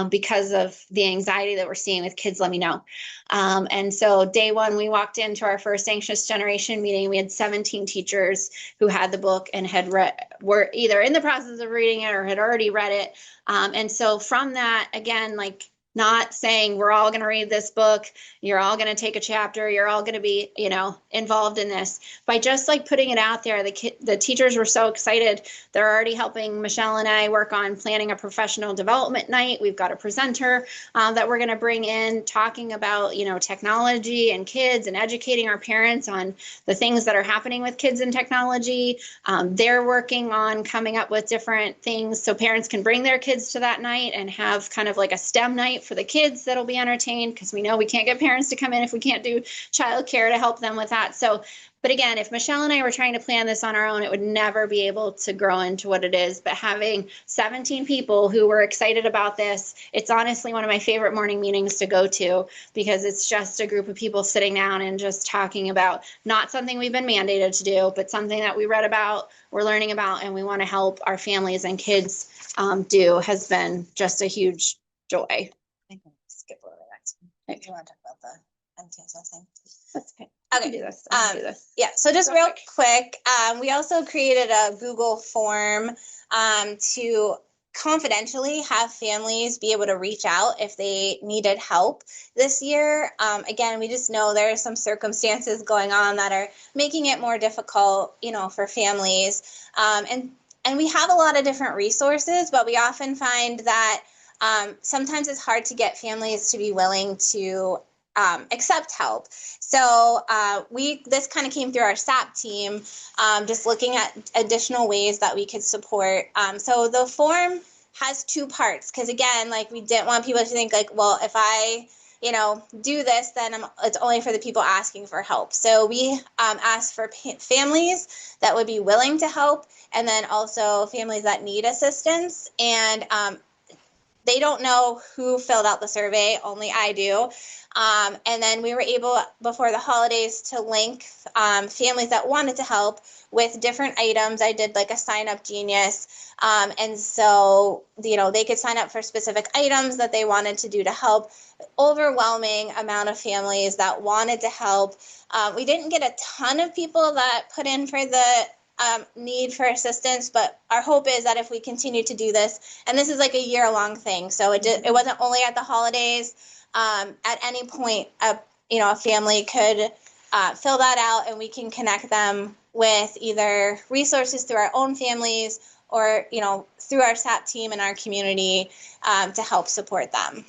because of the anxiety that we're seeing with kids, let me know. And so day one, we walked into our first Anxious Generation meeting. We had 17 teachers who had the book and were either in the process of reading it or had already read it. And so from that, again, like, not saying we're all going to read this book, you're all going to take a chapter, you're all going to be, you know, involved in this. By just like putting it out there, the teachers were so excited. They're already helping Michelle and I work on planning a professional development night. We've got a presenter that we're going to bring in talking about, you know, technology and kids and educating our parents on the things that are happening with kids and technology. They're working on coming up with different things so parents can bring their kids to that night and have kind of like a STEM night for the kids that'll be entertained, because we know we can't get parents to come in if we can't do childcare to help them with that. So, but again, if Michelle and I were trying to plan this on our own, it would never be able to grow into what it is. But having 17 people who were excited about this, it's honestly one of my favorite morning meetings to go to, because it's just a group of people sitting down and just talking about not something we've been mandated to do, but something that we read about, we're learning about, and we want to help our families and kids do, has been just a huge joy. I can skip over the next one. Do you want to talk about the MTSS thing? That's okay. Okay. Do this. Do this. Yeah. So just real quick, we also created a Google form to confidentially have families be able to reach out if they needed help this year. Again, we just know there are some circumstances going on that are making it more difficult, you know, for families. And we have a lot of different resources, but we often find that sometimes it's hard to get families to be willing to accept help. So this kind of came through our SAP team, just looking at additional ways that we could support. So the form has two parts, because again, like, we didn't want people to think like, well, if I, you know, do this, then it's only for the people asking for help. So we asked for families that would be willing to help, and then also families that need assistance. And they don't know who filled out the survey, only I do. And then we were able, before the holidays, to link families that wanted to help with different items. I did like a sign up genius. And so, you know, they could sign up for specific items that they wanted to do to help. Overwhelming amount of families that wanted to help. We didn't get a ton of people that put in for the need for assistance, but our hope is that if we continue to do this, and this is like a year-long thing, so it wasn't only at the holidays. At any point, you know, a family could fill that out, and we can connect them with either resources through our own families or, you know, through our SAP team and our community to help support them.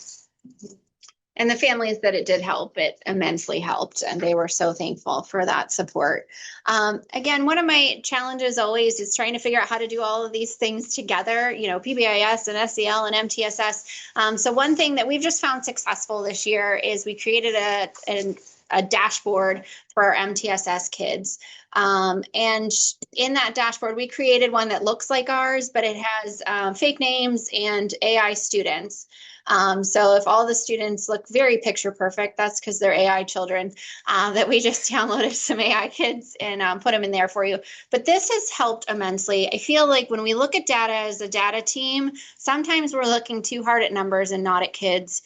And the families that it did help, it immensely helped, and they were so thankful for that support. Again, one of my challenges always is trying to figure out how to do all of these things together, you know, PBIS and SEL and MTSS. So one thing that we've just found successful this year is we created a dashboard for our MTSS kids. And in that dashboard, we created one that looks like ours, but it has fake names and AI students. So if all the students look very picture perfect, that's because they're AI children that we just downloaded some AI kids and put them in there for you. But this has helped immensely. I feel like when we look at data as a data team, sometimes we're looking too hard at numbers and not at kids.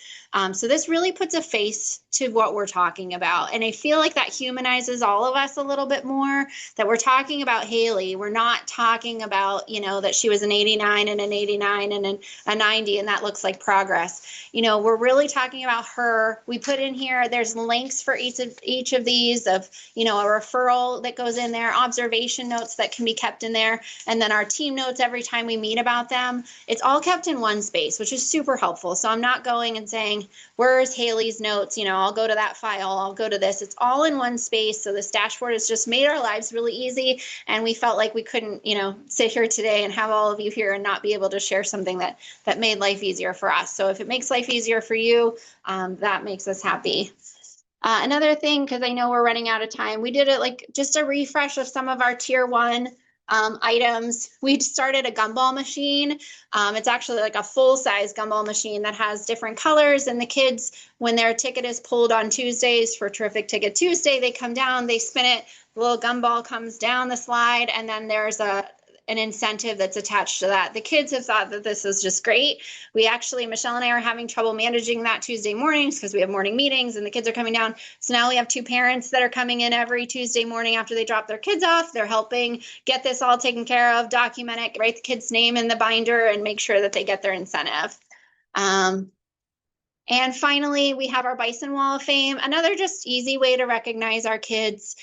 So this really puts a face to what we're talking about. And I feel like that humanizes all of us a little bit more, that we're talking about Haley. We're not talking about, you know, that she was an 89 and an 89 and a 90, and that looks like progress. You know, we're really talking about her. We put in here, there's links for each of these of, you know, a referral that goes in there, observation notes that can be kept in there, and then our team notes every time we meet about them. It's all kept in one space, which is super helpful. So I'm not going and saying, where's Haley's notes? You know, I'll go to that file, I'll go to this. It's all in one space. So this dashboard has just made our lives really easy. And we felt like we couldn't, you know, sit here today and have all of you here and not be able to share something that made life easier for us. So if it makes life easier for you, that makes us happy. Another thing, because I know we're running out of time, we did it like just a refresh of some of our tier 1 items. We started a gumball machine. It's actually like a full-size gumball machine that has different colors, and the kids, when their ticket is pulled on Tuesdays for Terrific Ticket Tuesday, they come down, they spin it, the little gumball comes down the slide, and then there's an incentive that's attached to that. The kids have thought that this is just great. We actually, Michelle and I are having trouble managing that Tuesday mornings because we have morning meetings and the kids are coming down. So now we have 2 parents that are coming in every Tuesday morning after they drop their kids off. They're helping get this all taken care of, document it, write the kid's name in the binder, and make sure that they get their incentive. And finally, we have our Bison Wall of Fame, another just easy way to recognize our kids.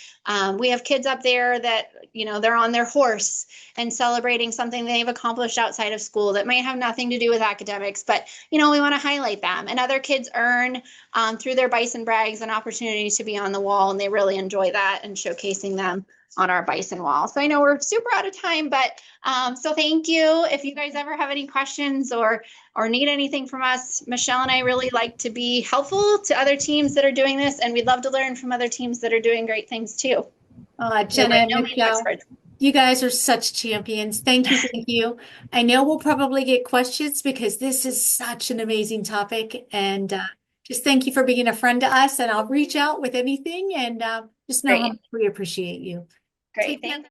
We have kids up there that, they're on their horse and celebrating something they've accomplished outside of school that may have nothing to do with academics, but, we want to highlight them. And other kids earn, through their Bison Brags, an opportunity to be on the wall, and they really enjoy that and showcasing them on our Bison Wall. So I know we're super out of time, but so thank you. If you guys ever have any questions or need anything from us, Michelle and I really like to be helpful to other teams that are doing this, and we'd love to learn from other teams that are doing great things too. Jenna and Michelle, you guys are such champions. Thank you, thank you. I know we'll probably get questions because this is such an amazing topic, and just thank you for being a friend to us, and I'll reach out with anything, and just know how much we appreciate you. Great. Thanks.